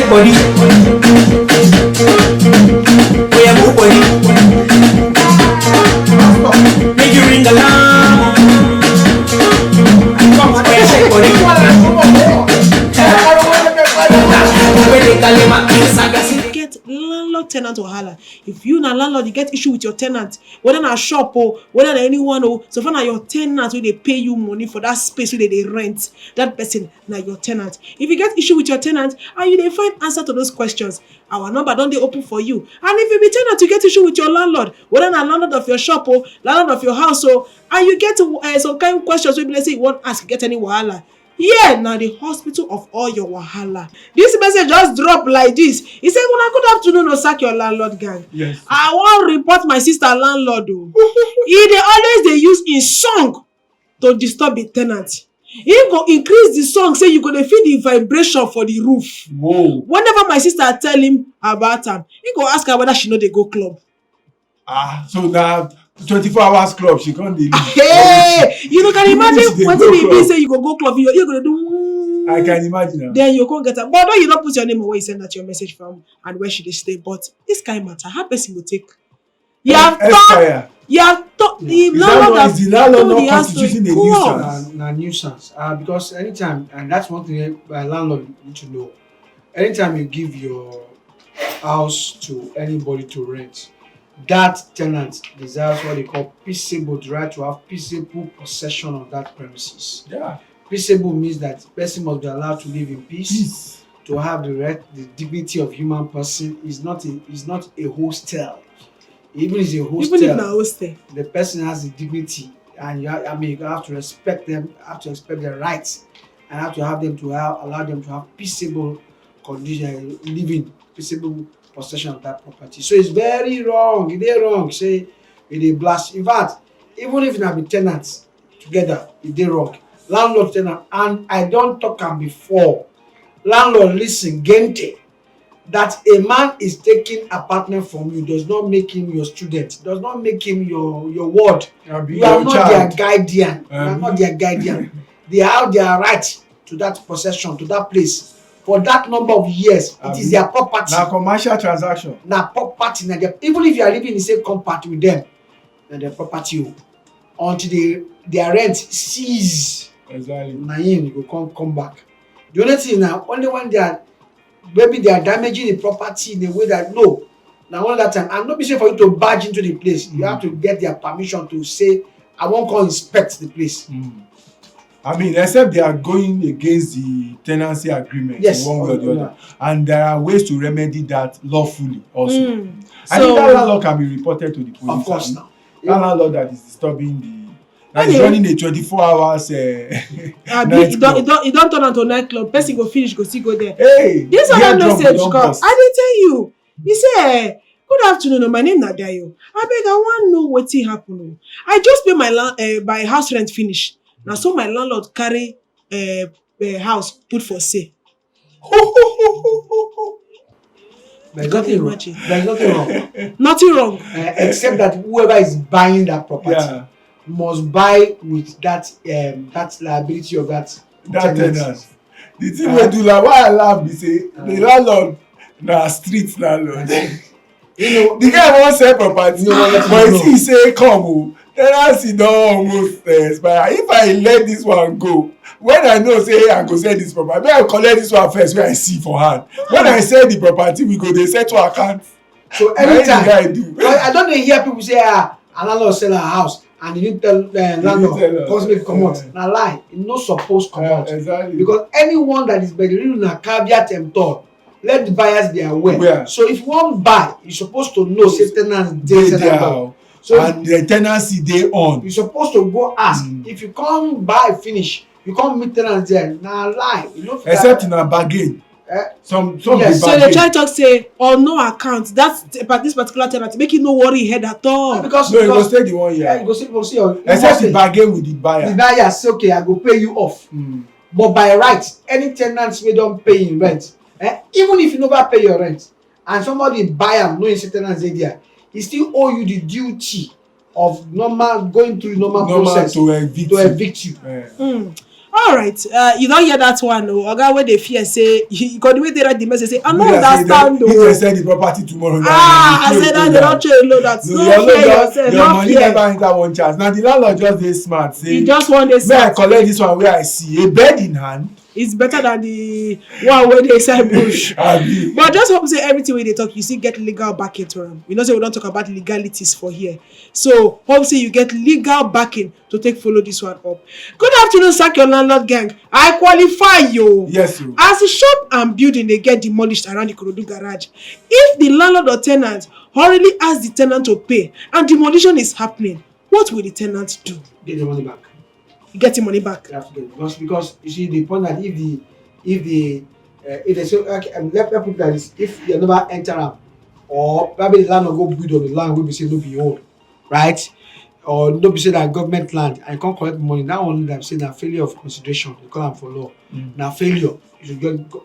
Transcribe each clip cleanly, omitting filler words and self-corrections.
Body, we have move body. Make you ring alarm. Come on, shake body. Get landlord tenant wahala. If you na landlord, you get issue with your tenant, whether na shop or whether na anyone or so far na your tenant wey dey pay you money for that space wey dey rent, that person na your tenant. If you get issue with your tenant and you dey find answer to those questions, our number don dey open for you. And if you be tenant, you get issue with your landlord, whether na landlord of your shop or landlord of your house or and you get some kind of questions wey be like say you wan ask, get any wahala. Yeah, now the hospital of all your wahala. This message just drop like this. He said, "Una good afternoon, no sack your landlord gang." Yes. I wan report my sister landlord. He dey always dey use in song to disturb the tenant. He go increase the song, say you go dey feel the vibration for the roof. Whoa. Whenever my sister tell him about am, he go ask her whether she no dey go club. So that 24 hours club, she can't leave. Hey, you can imagine wetin e be say you go club, you go do. I can imagine. Then you can't get her. But you not put your name where you send that your message from and where she dey stay. But this kind of matter, how person will take? You have thought. The landlord not constituting a nuisance. Na nuisance. Because anytime, and that's one thing landlord need to know. Anytime you give your house to anybody to rent, that tenant deserves what they call peaceable, the right to have peaceable possession of that premises. Yeah. Peaceable means that the person must be allowed to live in peace. To have the dignity of human person. Is not a hostel. Even if it's a hostel, even if na hostel, the person has the dignity, and you have to respect them, have to respect their rights, and have to have them to allow them to have peaceable condition, living, peaceable possession of that property. So it's very wrong. It is wrong. Say it is blast. In fact, even if you be tenants together, it is wrong. Landlord, tenant, and I don't talk am before. Landlord, listen, gente. That a man is taking apartment from you does not make him your student, does not make him your ward. You are not their guardian. You are not their guardian. They have their right to that possession, to that place. For that number of years, it is their property. Now commercial transaction. Now property. Even if you are living in the same compound with them, then their property until their rent cease. Exactly. Now you go come back. The only thing now, only when they are damaging the property in a way that no. Now one that time, and not be safe for you to barge into the place. You have to get their permission to say, I won't go inspect the place. I mean, except they are going against the tenancy agreement in one way or the other. And there are ways to remedy that lawfully also. I think that landlord can be reported to the police. Of course now. That landlord that is disturbing that is running a 24 hours it don't turn into nightclub. Person go finish, go see, go there. Hey, this other message come. I did tell you. He say, "Good afternoon, my name na Dayo. I beg, I want know wetin happen. I just pay my house rent finish. Now so my landlord carry house put for sale." There's nothing wrong. There's nothing wrong. Nothing wrong. Except that whoever is buying that property must buy with that liability of that tenant. The thing we do like why I laugh be say the landlord na street landlord. The guy wan sell property but he say come tenancy don almost expire. If I let this one go, when I know say I go sell this property, make I collect this one first wey I see for hand. When I sell the property, we go dey settle account. So anytime I don dey hear people say a landlord sell her house and you didn't tell landlord cause make comot. Na lie, e no suppose comot. Exactly. Because anyone that is bedridden na caveat emptor. Let the buyers be aware. So if you wan buy, you suppose to know say ten ants dey. So and the tenancy dey on. you supposed to go ask. If you come buy finish, you come meet tenants there, na lie. You know, except na bargain. Some yes. be So they bargain. try talk say on no account this particular tenant make you no worry head at all. Because No, you go stay the 1 year. you go see your Except you bargain with the buyer. the buyer say okay, I go pay you off. But by right, any tenants wey don pay in rent, even if you never pay your rent and somebody buy am knowing say tenants dey there, he still owe you the duty of going through normal process to evict you. All right, you don hear that one o. Oga wey dey fear say because the way they write the message say I no understand o. If they sell the property tomorrow. I say that they don throw a load that no fear yourself, your no money fear. never enter one chance. Now the landlord just dey smart say He just wan dey may I smart. collect this one wey I see a bed in hand. It's better than the one wey dey inside bush. Abi. But just hope say everything wey dey talk you still get legal backing to am. You know say we don talk about legalities for here, so hope say you get legal backing to take follow this one up. Good afternoon, sack your landlord gang. I qualify yo. Yes o. As the shop and building dey get demolished around the Ikorodu garage, if the landlord or ten ant hurriedly ask the ten ant to pay and demolition is happening, what will the ten ant do? Get your money back. You get your money back. You have to get because you see the point that if they say okay, let put it like this, if you never enter am or probably the landlord go build on the land wey be say no be own, right? Or no be say na government land and you come collect money, that one dem say na failure of consideration. They call am for law. Na failure. You should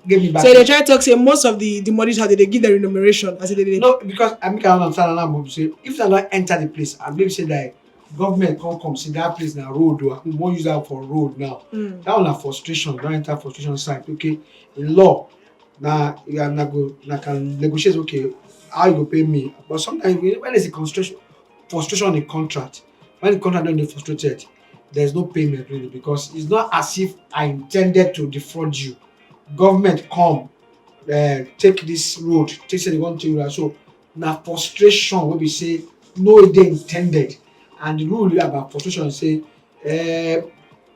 give me back. So they try to talk say most of the demolished they give the remuneration as they No, because I make I understand now. Say if they not enter the place, I believe say that government come see that place na road o, we wan use that for road now. That one na frustration. Don enter frustration side. Okay, in law na can negotiate. Okay, how you go pay me? But sometimes when there's a frustration in contract, when the contract don dey frustrated, there's no payment really because it's not as if I intended to defraud you. Government come take this road, take say they wan take road, so na frustration wey be say no dey intended. And the rule about frustration say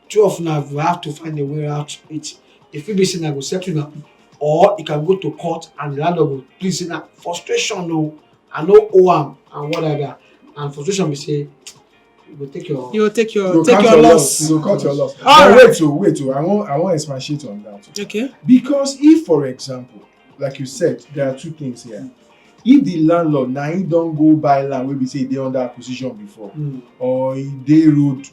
two of una will have to find a way out it. If you be saying I go settle now, or you can go to court and the landlord will please say na frustration no, I no owe am and whatever. And frustration be say you go take your loss. You go cut your loss. All right. Wait. I want expatiate on that. Okay. Because if, for example, like you said, there are two things here. If the landlord na he don go buy land wey be say e dey under acquisition before, or e dey road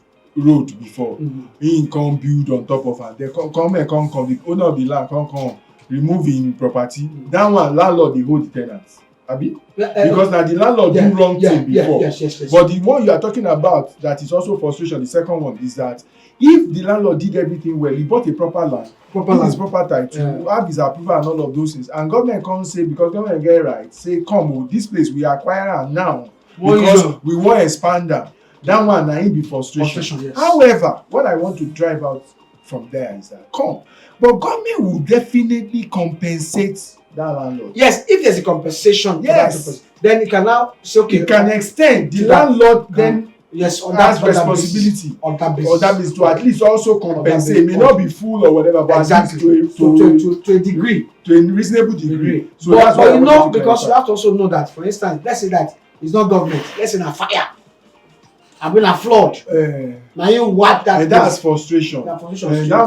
before, he come build on top of am, then come the owner of the land come remove him property. That one landlord dey hold the ten ant. Abi? Because na the landlord do wrong thing before. Yes. But the one you are talking about that is also frustration, the second one is that if the landlord did everything well, he bought a proper land, his proper title, have his approval and all of those things, and government come say because government get right, say come this place we acquire am now because we wan expand am. That one na him be frustration. Yes. However, what I want to drive out from there is that but government will definitely compensate that landlord. Yes, if there's a compensation, yes, then you can now say okay. You can extend the landlord then. Yes, on has that responsibility on that basis to at least also compensate. It may not be full or whatever, but exactly to a degree, to a reasonable degree. So but you know, because you have to also know that, for instance, let's say that it's not government, let's say na fire, I mean a flood. Now you wipe that. And that's frustration. That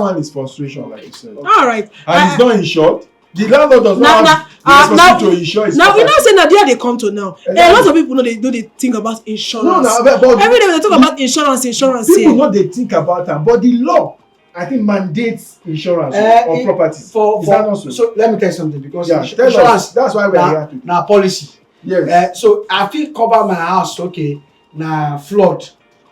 one is frustration, like you said. All right. And it's not insured. The landlord does not have the responsibility to insure his property. Now we know say na there they come to now. A lot of people know they think about insurance. But every day when they talk about insurance. People know they think about that, but the law, I think, mandates insurance on properties. Is that not so? So let me tell you something, because insurance, that's why we are here today. Now policy. Yes. So I feel cover my house, okay, na flood.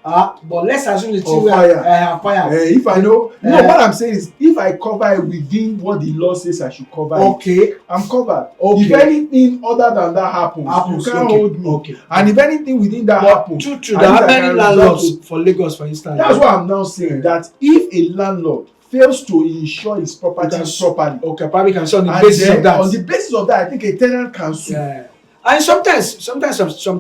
But let's assume the thing fire. If I know, what I'm saying is, if I cover it within what the law says I should cover, I'm covered. If anything other than that happens, you can't hold me. And if anything within that happens, true. There are many landlords for Lagos, for instance. That's what I'm now saying. That if a landlord fails to insure his property properly, probably can sue on the basis of that. On the basis of that, I think a tenant can sue. And sometimes some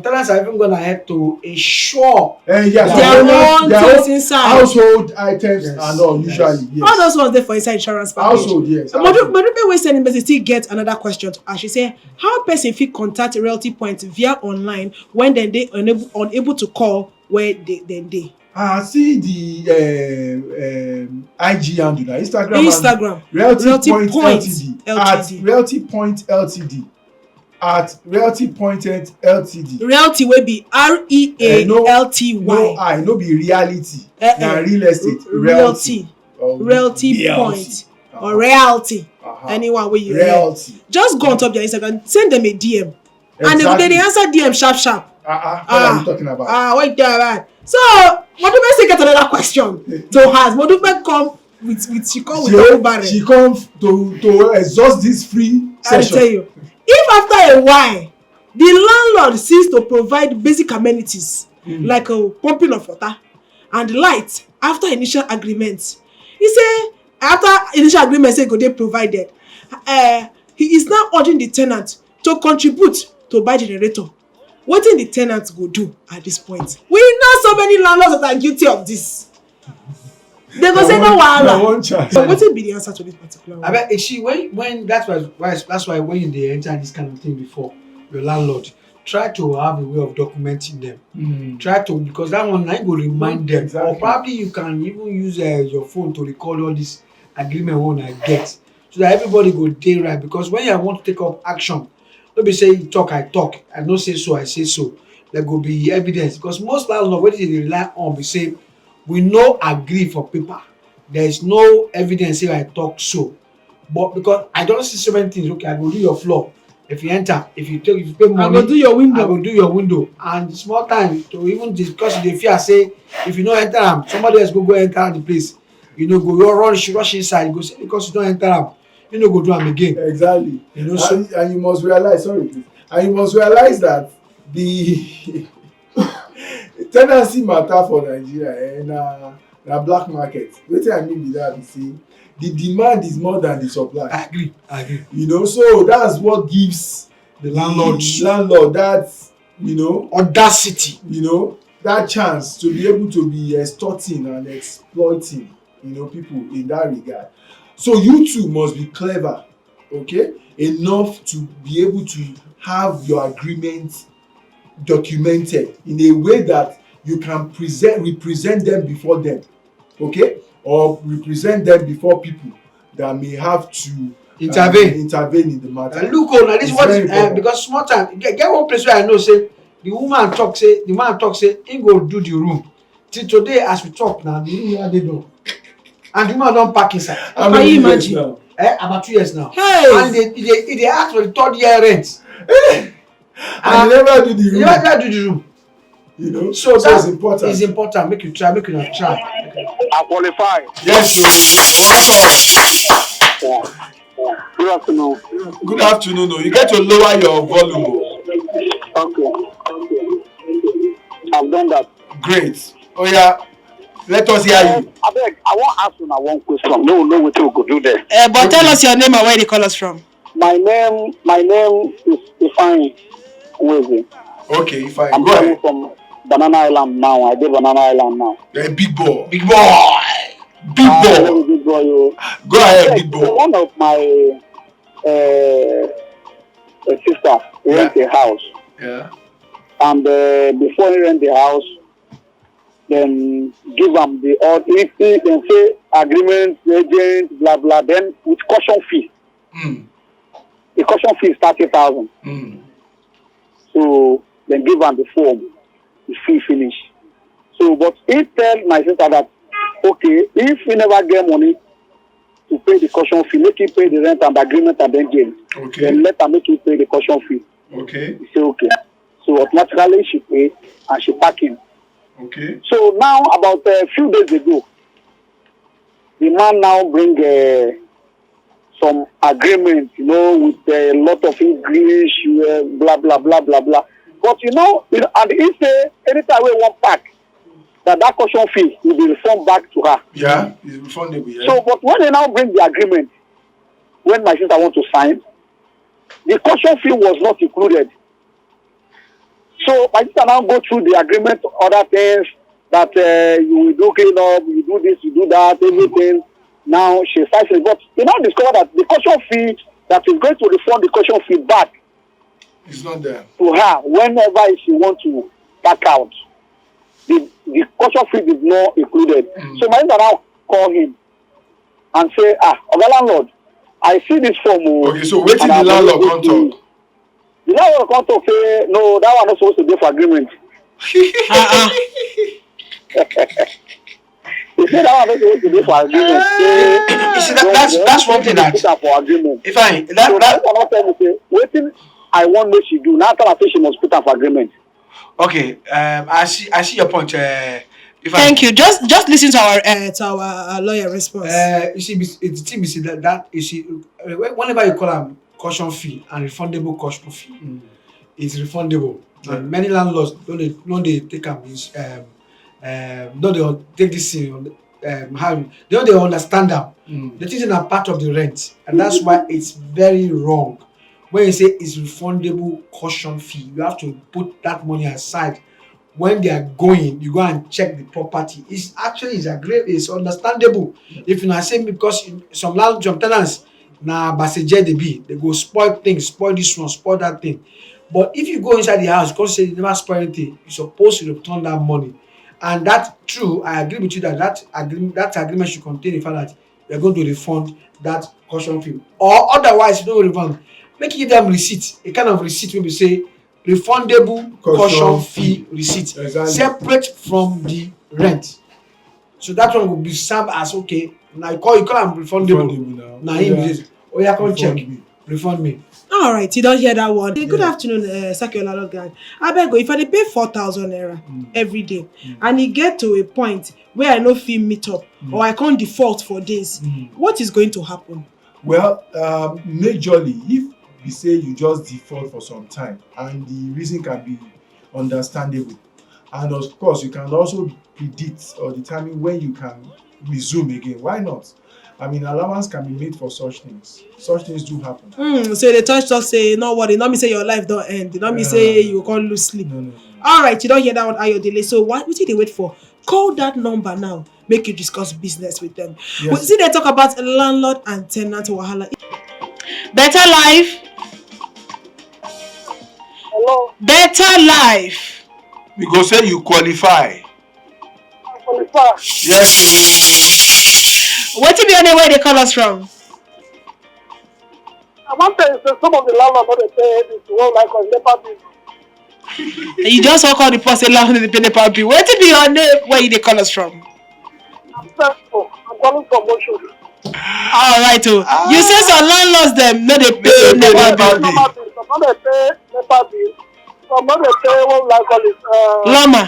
tenants are even gonna have to insure Yes, Their own their things inside. household items Yes, and all. yes. Usually, yes. All those ones there for inside insurance package. Household, yes. Madupe wey send message still get another question to ask. She say, how person fit contact realty point via online when dem dey unable to call where dem dey? See the IG handle na Instagram. Realty Point Point Ltd. Ltd. At Realty Point Ltd. At Realty Point Ltd. Realty wey be REALTY. No I no be reality. Na real estate. Realty. Realty BLT. Point or Realty. Anyone wey you hear. Realty. Just go on top their Instagram, send them a DM. And they dey answer DM sharp. What are you talking about? Wait there, right? So Modupe still get another question to ask. Modupe come with she come with double barrel. She come to exhaust this free session. I tell you, if after a while the landlord cease to provide basic amenities like pumping of water and light after initial agreement, he say after initial agreement say go dey provided, he is now urging the tenant to contribute to buy generator. Wetin the tenant go do at this point? We know so many landlords that are guilty of this. They go say no wahala. So wetin be the answer to this particular one? I bet she when that's why when they enter this kind of thing before your landlord, try to have a way of documenting them. Try to, because that one I go remind them. Exactly. Or probably you can even use your phone to record all this agreement one I get, so that everybody go dey right. Because when you want to take up action, don't be say you talk I talk, I no say so I say so. There go be evidence, because most landlord wey dey rely on be say we no agree for paper. There is no evidence say I talk so. But because I don't see so many things, okay, I go do your floor. If you enter, if you pay money, I go do your window. I go do your window. And small time to even discuss, they fear say if you no enter am, somebody else go enter the place. You know, go rush inside. You go say because you don't enter am, you know, go do am again. Exactly. You know, so and you must realize, and you must realize that the tenancy matter for Nigeria na black market. Wetin I mean be that, be say the demand is more than the supply. I agree. You know, so that's what gives The landlord that, you know, audacity. You know, that chance to be able to be extorting and exploiting, you know, people in that regard. So you too must be clever, okay, enough to be able to have your agreement documented in a way that you can represent them before them, okay, or represent them before people that may have to intervene in the matter. Look, na this what is because small time get one place where I know say the man talk say he go do the room. Till today as we talk now, the room never dey done, and the man don pack inside. Can you imagine? About 2 years now. Hey. And they ask for the 3rd year rent. And they never do the room. You never do the room. You know, so that's important. It's important. Make you try. I qualify. Yes, so Good afternoon. good afternoon. You get to lower your volume. Okay. I've done that. Great. Oh yeah, let us hear you. Abeg, I wan ask una one question. No, wetin we go do there. But tell us your name and where you call us from. My name is Ifeanyi Nweze. Okay, fine. I'm Go coming ahead. from Banana Island now. I dey Banana Island now. Big boy. Big Go ahead, big boy. One of my sister rent a house. Yeah. And before he rent the house, then give am the if dem say agreement, agent, blah blah. Then with caution fee. The caution fee is 30,000. So then give am the form, the fee finish. So but he tell my sister that okay, if he never get money to pay the caution fee, make him pay the rent and the agreement and then jail. Okay. Then let her make him pay the caution fee. Okay. He say okay. So automatically she pay and she pack him. Okay. So now about a few days ago, the man now bring some agreement, you know, with a lot of English, blah blah blah blah blah. But you know, and he say anytime we want pack, that caution fee will be refunded back to her. Yeah, it's refundable. Yeah. So, but when they now bring the agreement, when my sister want to sign, the caution fee was not included. So my sister now go through the agreement, other things that you will do clean up, you do this, you do that, everything. Now she starts it, but you now discover that the caution fee that is going to refund the caution fee back It's not there. to her whenever she want to back out. The caution fee is not included. So my sister now call him and say, Oga landlord, I see this form. Okay, so wait till the landlord come talk. The landlord come talk say, no, that one not supposed to be for agreement. He said that one not supposed to be for agreement. You see, that's one thing that for agreement. if I So that one tell me say, waiting I want what she do. Now tell her say she must put her for agreement. okay, I see your point. Thank you. Just listen to our lawyer response. You see, it's the thing you see that you see, whenever you call a caution fee and refundable caution fee, it's refundable. Yeah. And many landlords don't they take them don't they take this thing how they understand them. The things are part of the rent, and that's why it's very wrong. When you say it's refundable caution fee, you have to put that money aside. When they are going, you go and check the property. It's actually it's understandable. If you not saying because some tenants na baseje they go spoil things, spoil this one, spoil that thing. But if you go inside the house, because say you never spoil anything, you're supposed to return that money. And that's true. I agree with you that agreement should contain the fact that you're going to refund that caution fee. Or otherwise, you don't refund. Make you give them receipt, a kind of receipt where we say refundable caution fee receipt, exactly. Separate from the rent. So that one will be served as okay. Now you call them refundable. Now him says, oh yeah, come check, refund me. All right, you don't hear that one. Good afternoon, Sakiola gang. I beg you, if I dey pay 4,000 naira every day, and it get to a point where I no fit meet up, or I can't default for this, what is going to happen? Well, majorly, if we say you just default for some time, and the reason can be understandable, and of course, you can also predict or determine when you can resume again. Why not? I mean, allowance can be made for such things. Such things do happen. So the church just say, no worry, not me say your life don't end. Not me say you can't lose sleep. No. All right, you don't hear that one, Ayodele. So what did they wait for? Call that number now. Make you discuss business with them. Yes. We see they talk about landlord and tenant wahala. Better life. Hello, Better life. we go say you qualify. I'm qualified. Yes. What be on the way they call us from? I want to say some of the landlords not they pay this one like on NEPA bill. You just call the person landlord the paper bill. What be your name? Where they call us from? I'm thankful. I'm calling from Motion. All right, oh. You say some landlords them no they pay They NEPA pay bill. NEPA bill. Some not they pay NEPA bill. Some not they pay one like on this Loma.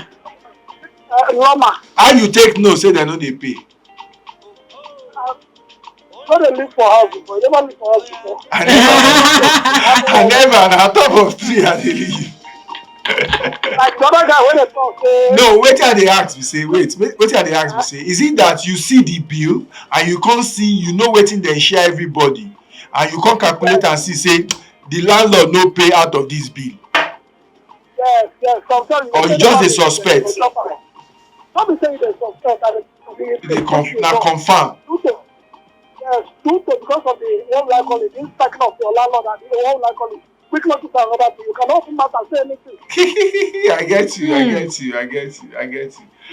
Loma. How you take no say they no dey pay? Not they live for house before. They never live for house before. I never na top of tree I dey live. Like the other guy when they talk say. No, wetin I dey ask be say wetin I dey ask be say is it that you see the bill and you come see you know wetin dem share everybody and you come calculate and see say the landlord no pay out of this bill. Yes. Sometimes. Or you just dey suspect. Not be saying they suspect. Na confirm. Yes, due to because of the one like on it, this cycle of your landlord and the one like on it, quick notice and another thing. You cannot open mouth and say anything. I get you. You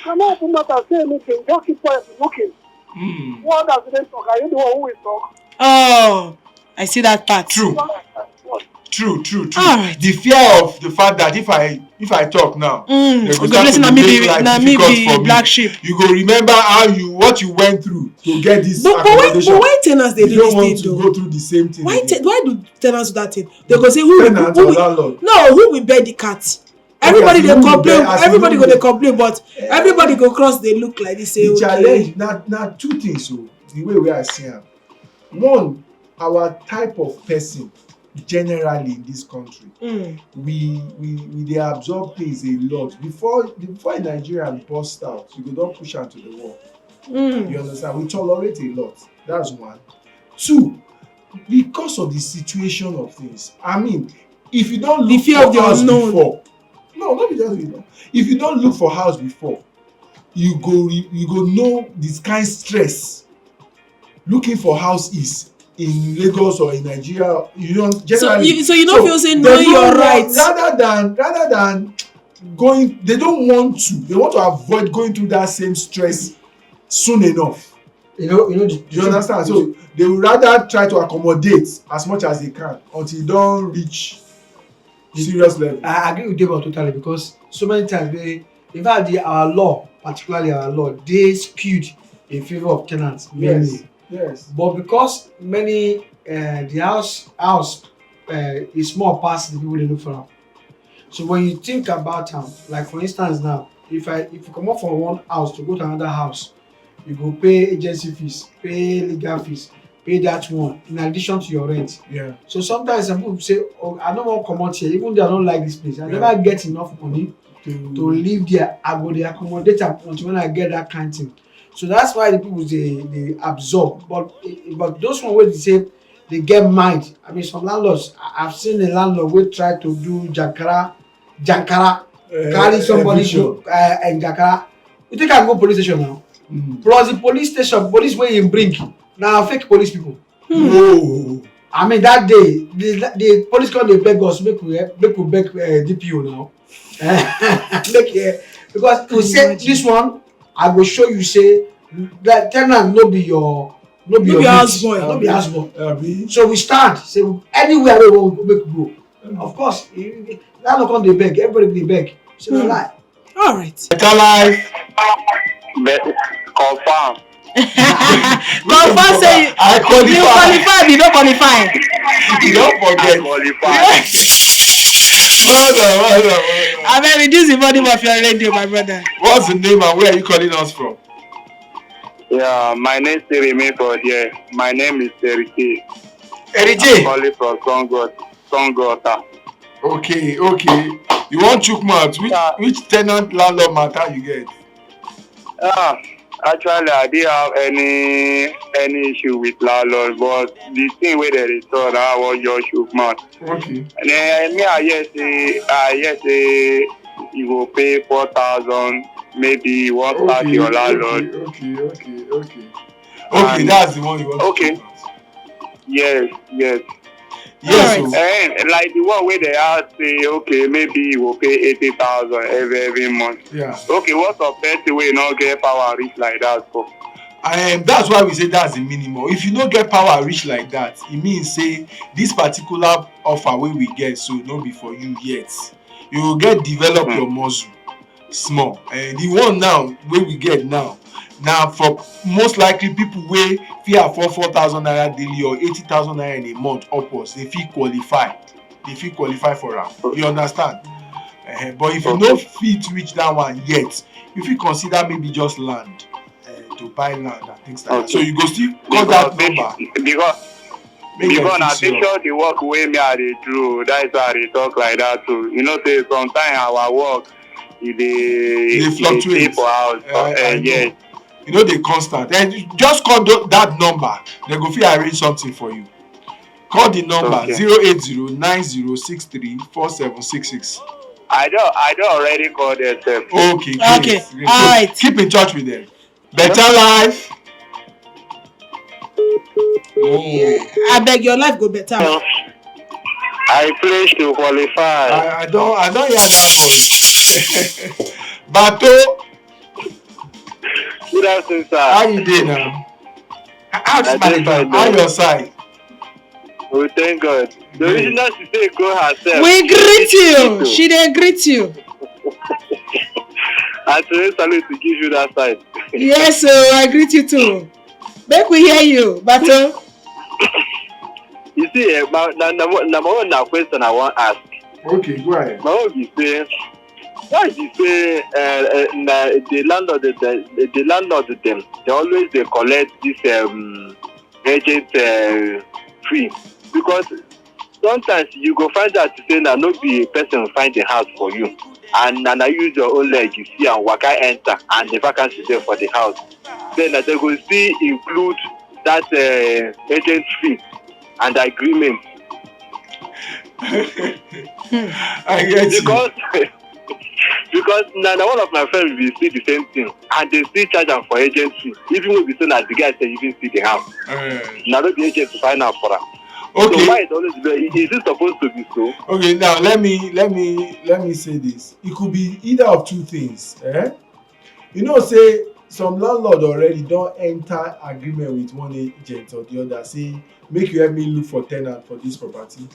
cannot open mouth and say anything. Just keep quiet and looking. What does it talk? Are you the one who will talk? Oh, I see that part. True. All right. The fear of the fact that if I talk now, they go start listen, to na me make be- life na me difficult be for me. black sheep. You go remember what you went through to get this But accommodation. why tenants they You do don't this want thing to though? go through the same thing. Why again. do tenants do that thing? They go say who Tenant will or landlord? who will bear the cat? Everybody as they in who will complain. bear- as in Everybody who go will- they complain, but everybody go cross. They look like they say The okay. challenge na two things o the way wey I see am. One, our type of person generally in this country, we dey absorb things a lot before a Nigerian burst out, you go don push am to the wall. You understand? We tolerate a lot. That's one. Two, because of the situation of things. I mean, if you don The look fear for of the house unknown. before, No, not be just Ibadan. If you don look for house before, you go know this kind stress looking for house is in Lagos or in Nigeria. You don't generally. So you don't feel say they knowing don't your want- rights. rather than going, they don't want to. They want to avoid going through that same stress soon enough. You know, You understand? So they would rather try to accommodate as much as they can until you don reach serious level. I agree with Debo totally, because so many times in fact our law, particularly our law, they skewed in favor of tenants mainly. Yes. But because many the house is small past the people they look for am. So when you think about like for instance now, if you come up from one house to go to another house, you go pay agency fees, pay legal fees, pay that one in addition to your rent. Yeah. So sometimes some people say, oh, I no wan comot here, even though I don't like this place, I never get enough money to live there. I go dey accommodate am until when I get that kind thing. So that's why the people they absorb. But those one wey dey say they get mind. I mean, some landlords, I've seen a landlord wey try to do jankara, carry somebody to jankara. You think I go police station now? Plus the police station, police wey him bring na fake police people. Whoa. I mean that day the police come dey beg us make we beg DPO now. Because we say this one I go show you say that tenant no be your house boy. no be house boy. So we stand say anywhere wey we wan go make we go. Of course that no come dey beg, everybody dey beg. Say na lie. All right. Better life. Confirm. Confirm say I you qualify, you don't qualify. You don't forget. Qualified. Well done. I mean, reduce the volume of your radio, my brother. What's the name and where are you calling us from? Yeah, my name is remain for there. My name is Erike. Erije. Calling from Songota. Okay. You want chook mouth? Which tenant landlord matter you get? Actually, I didn't have any issue with landlord, but the thing where they thought I was just shook mouth. Okay. And then me, I hear say you will pay 4,000, maybe you want to start your landlord. Okay, that's the one you want Okay. to chook mouth. Yes. Yes. Alright. And like the one where they ask say, okay, maybe you will pay 80,000 every month. Yeah. Okay, what's the person wey not get power reach like that for? That's why we say that's the minimum. If you no get power reach like that, it means say this particular offer wey we get so no be for you yet. You go get develop your muscle small. And the one now wey we get now for most likely people wey fit afford 4,000 naira daily or 80,000 naira in a month upwards, they fit qualify for am. You understand? But if you no fit reach that one yet, you fit consider maybe just land to buy land and things like that. So you go still call that number. Because I think sure the work wey me I dey do, that is why I dey talk like that too. You know, say sometimes our work They fluctuate. pay for house. Yes. You know they constant. And you just call that number. They go fit arrange something for you. Call the number 08090634766. I don't already call them. Okay. Okay. All right. Keep in touch with them. Better life. I beg your life go better. I pledge to qualify. I don't hear that voice. Bato, Good afternoon, sir. how you doing now? I dey fine, How your side? We thank God. The original she say go herself. We greet you. She dey greet you. I today salute to give you that side. Yes, so I greet you too. Make we hear you, Bato. You see, number one question I want to ask. Okay, go ahead. My own be say, why you say the landlord them they always they collect this agent fee, because sometimes you go find out to say na no be a person find the house for you, and na use your own leg you see and waka enter and the vacancy there for the house, then they go still include that agent fee and agreement. I get Because because now one of my friends will see the same thing and they still charge them for agency, even though the that the guy said you even see the house. Now the agent to find out for her. Okay. So why it always be? Is it supposed to be so? Okay, now let me say this. It could be either of two things. You know, say some landlord already don't enter agreement with one agent or the other. Say make you help me look for tenant for this property.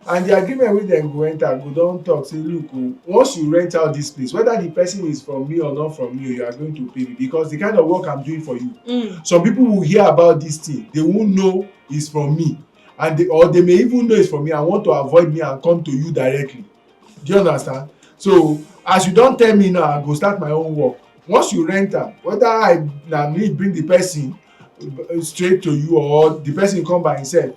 And the agreement with them go enter, go don talk say look once you rent out this place, whether the person is from me or not from you, you are going to pay me because the kind of work I'm doing for you. Some people will hear about this thing, they won't know it's from me, and they may even know it's from me and want to avoid me and come to you directly. Do you understand? So as you don tell me now, I go start my own work. Once you rent am, whether I me bring the person straight to you or the person come by himself,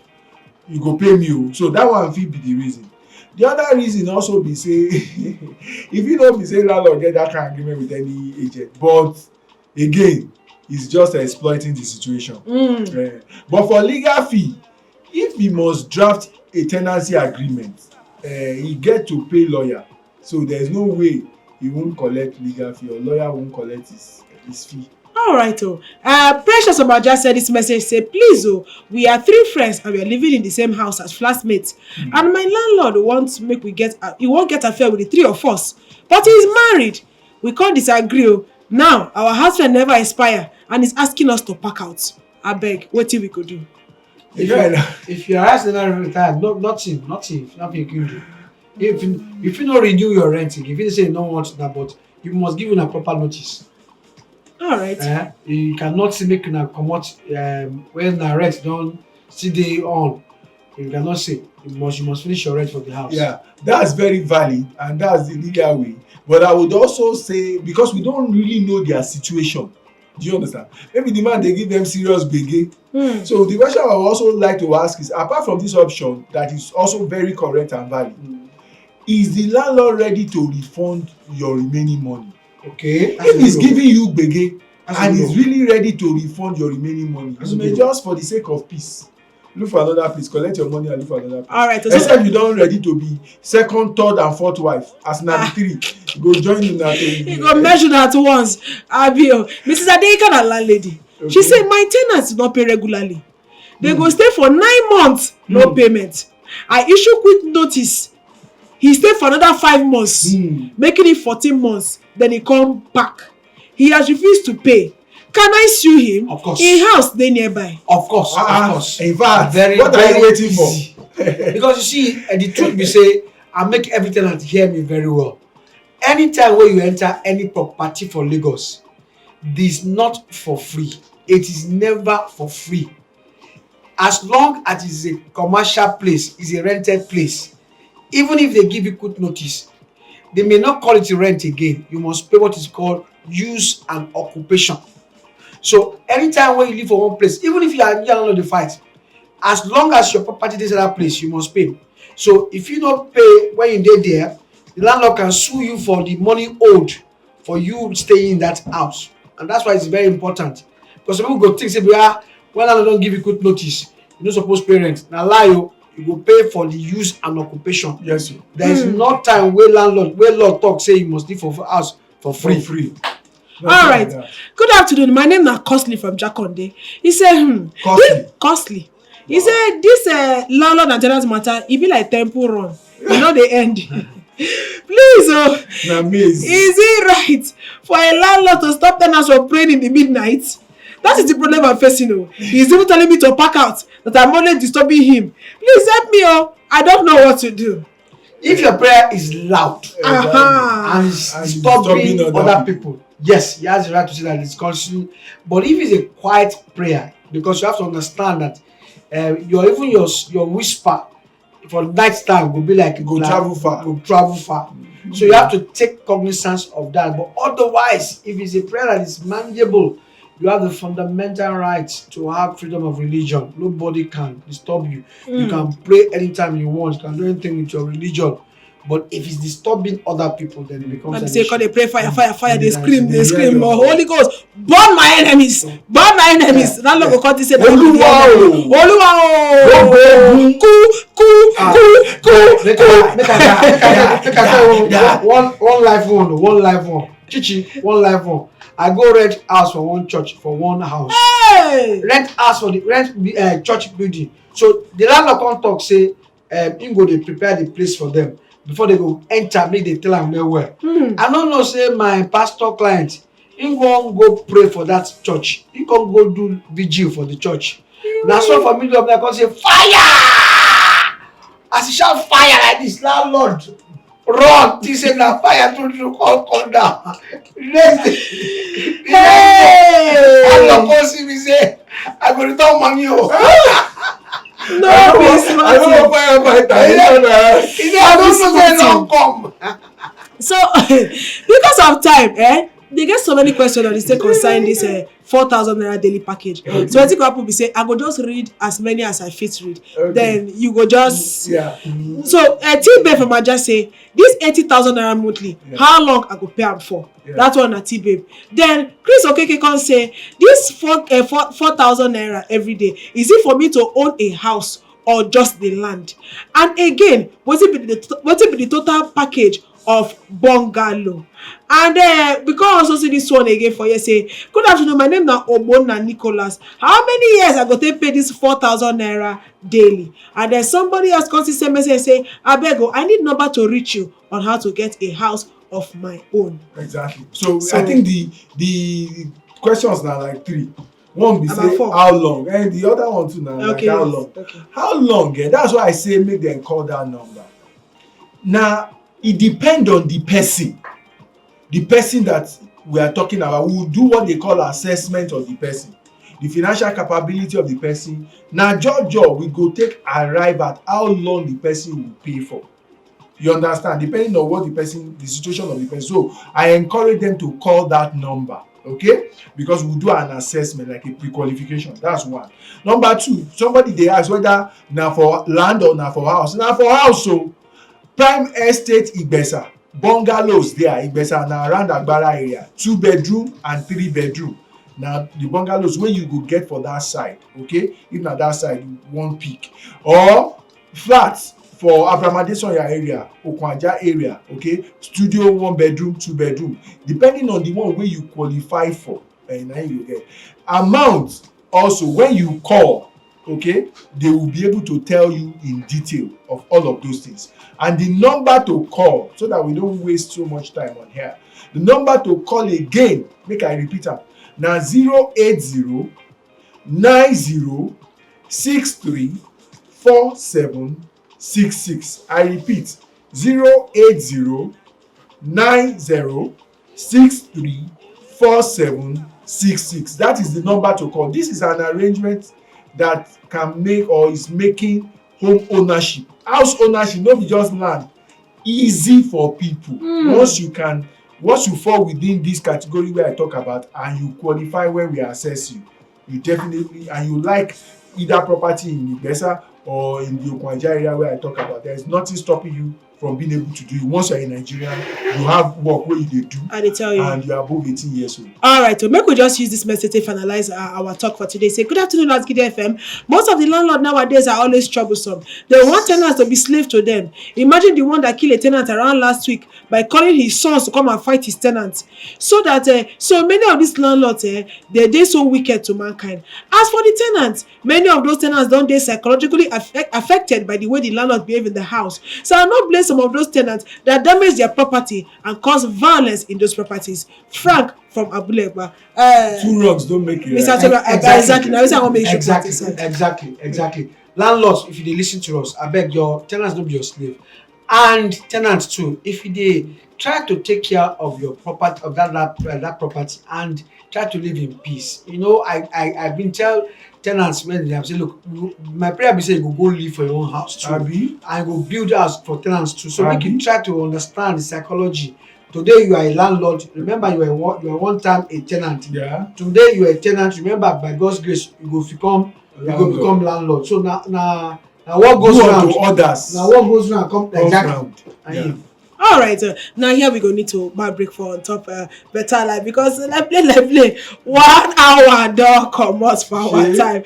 you go pay me o. So that one fit be the reason. The other reason also be say if you no be say landlord get that kind of agreement with any agent, but again it's just exploiting the situation. But for legal fee, if he must draft a tenancy agreement, he get to pay lawyer, so there is no way he won't collect legal fee or lawyer won't collect his fee. All right, Precious Obaja said this message say, please, we are 3 friends and we are living in the same house as flatmates. And my landlord wants make we get, he won't get affair with the 3 of us, but he is married. We can't disagree. Now our house rent never expire and he's asking us to pack out. I beg, what we could do? If your house never retired, nothing you can do. If you not renew your rent, if you say you don't want that, but you must give a proper notice. All right. You cannot say make una comot when the rent don still dey on. You cannot say you must finish your rent for the house. Yeah, that's very valid and that's the legal way. But I would also say, because we don't really know their situation, do you understand? Maybe the man they give them serious gbege. So the question I would also like to ask is, apart from this option that is also very correct and valid, is the landlord ready to refund your remaining money? Okay. If he's giving you gbege and he's really ready to refund your remaining money, you may just for the sake of peace look for another place, collect your money and look for another place. All right. Except you don ready to be second, third and fourth wife as na be 3, go join una to you go measure that once. Abio, Mrs. Adeika na landlady. Okay. She say my tenants do not pay regularly. They go stay for 9 months, no payment. I issue quick notice. He stay for another 5 months, making it 14 months. Then he come back. He has refused to pay. Can I sue him? Of course. In house they nearby. Of course. In fact, very, what are you waiting easy. for? Because you see, the truth be say, I make every tenant hear me very well. Anytime when you enter any property for Lagos, this is not for free. It is never for free. As long as it is a commercial place, it's a rented place. Even if they give you quick notice, they may not call it rent again. You must pay what is called use and occupation. So anytime when you live for one place, even if you are not the fight, as long as your property is in that place, you must pay. So if you don't pay when you're there, the landlord can sue you for the money owed for you staying in that house. And that's why it's very important. Because some people go think, say, when landlord don't give you quick notice, you're not supposed to pay rent. Now lie you go pay for the use and occupation. Yes, sir. There is no time where law talk say you must live for house for free. All right. Good afternoon. My name is Costly from Jakonde. He said, Costly. He said, this landlord and tenant matter, it be like temple run. You know the end. Please, is it right for a landlord to stop tenants from praying in the midnight? That is the problem I'm facing. He's even telling me to pack out, that I'm only disturbing him. Please help me. I don't know what to do. If your prayer is loud and disturbing other people, yes, he has the right to say that it's causing. But if it's a quiet prayer, because you have to understand that your whisper for night time will be like travel far. So you have to take cognizance of that. But otherwise, if it's a prayer that is manageable, you have the fundamental right to have freedom of religion. Nobody can disturb you. You can pray anytime you want. You can do anything with your religion. But if it's disturbing other people, then it becomes an And say, issue. they pray fire, fire, fire, they Then scream, they they scream. hear Oh, your- Holy Ghost, burn my enemies, burn my enemies. That Yeah. go cut this. Oluwa o. Oluwa o. Make I one life one. Chichi, one life one. I go rent house for one church for one house. Hey! Rent house for the church building. So the landlord come talk say him go dey prepare the place for them before they go enter, make they tell am well. I no know say my pastor client him wan go pray for that church. He come go do vigil for the church. Na so for middle of night come say fire. As he shout fire like this, landlord run think say na fire true come down. Next day landlord come see me say I go return money o. No, be smart. I don't know firefighter. He say I don't know say don come. So, because of time, they get so many questions on the state concerning this 4,000 naira daily package. Okay. So I think people be say, I go just read as many as I fit read. Okay. Then you go just Yeah. So T-Babe from Aja say this 80,000 naira monthly, how long I go pay am for? Yeah. That one na T-Babe. Then Chris Okeke can say this 4,000 naira every day. Is it for me to own a house or just the land? And again, what it be the total package of bungalow? And we can also see this one again for you. Say, good afternoon, my name na Obona Nicholas. How many years I go to pay this 4,000 naira daily? And then somebody else comes to send message say, Abego, I need number to reach you on how to get a house of my own. Exactly. So I think the questions now like 3. One be About say 4. how long, and the other one too now like how long. Okay. How long? That's why I say make them call that number. Now it depends on the person. The person that we are talking about, we will do what they call assessment of the person, the financial capability of the person. Now, we go take arrive at how long the person will pay for. You understand? Depending on what the situation of the person. So I encourage them to call that number, okay? Because we'll do an assessment, like a pre-qualification. That's one. Number 2, somebody they ask whether now for land or now for house. Now for house, so prime estate Igbesa. Bungalows there Igbesa na around Agbara area, 2 bedroom and 3 bedroom. Now the bungalows wey you go get for that side, okay? If na that side you wan pick, or flats for Abramadesoya area, Okwaja area, okay? Studio 1 bedroom, 2 bedroom, depending on the one wey you qualify for, na you get. Amount also when you call, okay, they will be able to tell you in detail of all of those things. And the number to call, so that we don't waste so much time on here. The number to call again, make I repeat am, na 080 90 63 47 66. I repeat, 080 90 63 47 66. That is the number to call. This is an arrangement that can make or is making home ownership, house ownership, no be just land, easy for people. Once you fall within this category wey I talk about and you qualify when we assess you, you definitely, and you like either property in Igbesa or in the Okwaja area where I talk about, there is nothing stopping you from being able to do it. Once you are in Nigeria, you have work wey you dey do, I dey tell you. and you are above 18 years old. All right, so make we just use this message to finalize our talk for today. Say, good afternoon, Asgide FM. Most of the landlords nowadays are always troublesome. They want tenants to be slave to them. Imagine the one that killed a tenant around last week by calling his sons to come and fight his tenants. So that so many of these landlords they're so wicked to mankind. As for the tenants, many of those tenants don't they psychologically affected by the way the landlord behave in the house. So I not blame some of those tenants that damage their property and cause violence in those properties. Frank from Abulegba. 2 wrongs don't make it Mr. right. Tola, exactly. Now, I want to make sure Exactly. Landlords, if you dey listen to us, I beg your tenants don't be your slave. And tenants too, if you dey try to take care of your property, of that property, and try to live in peace. You know, I've been tell tenants when they have said, look, my prayer be say you go live for your own house too, and go build house for tenants too. So make you try to understand the psychology. Today you are a landlord. Remember you are one time a tenant. Yeah. Today you are a tenant. Remember by God's grace you go become landlord. So now Now what goes do round unto others. Now what goes round come Comes exactly. round. Yeah. All right, now here we go need to buy break for on top better life because like play 1 hour don't come out for our Shey. time.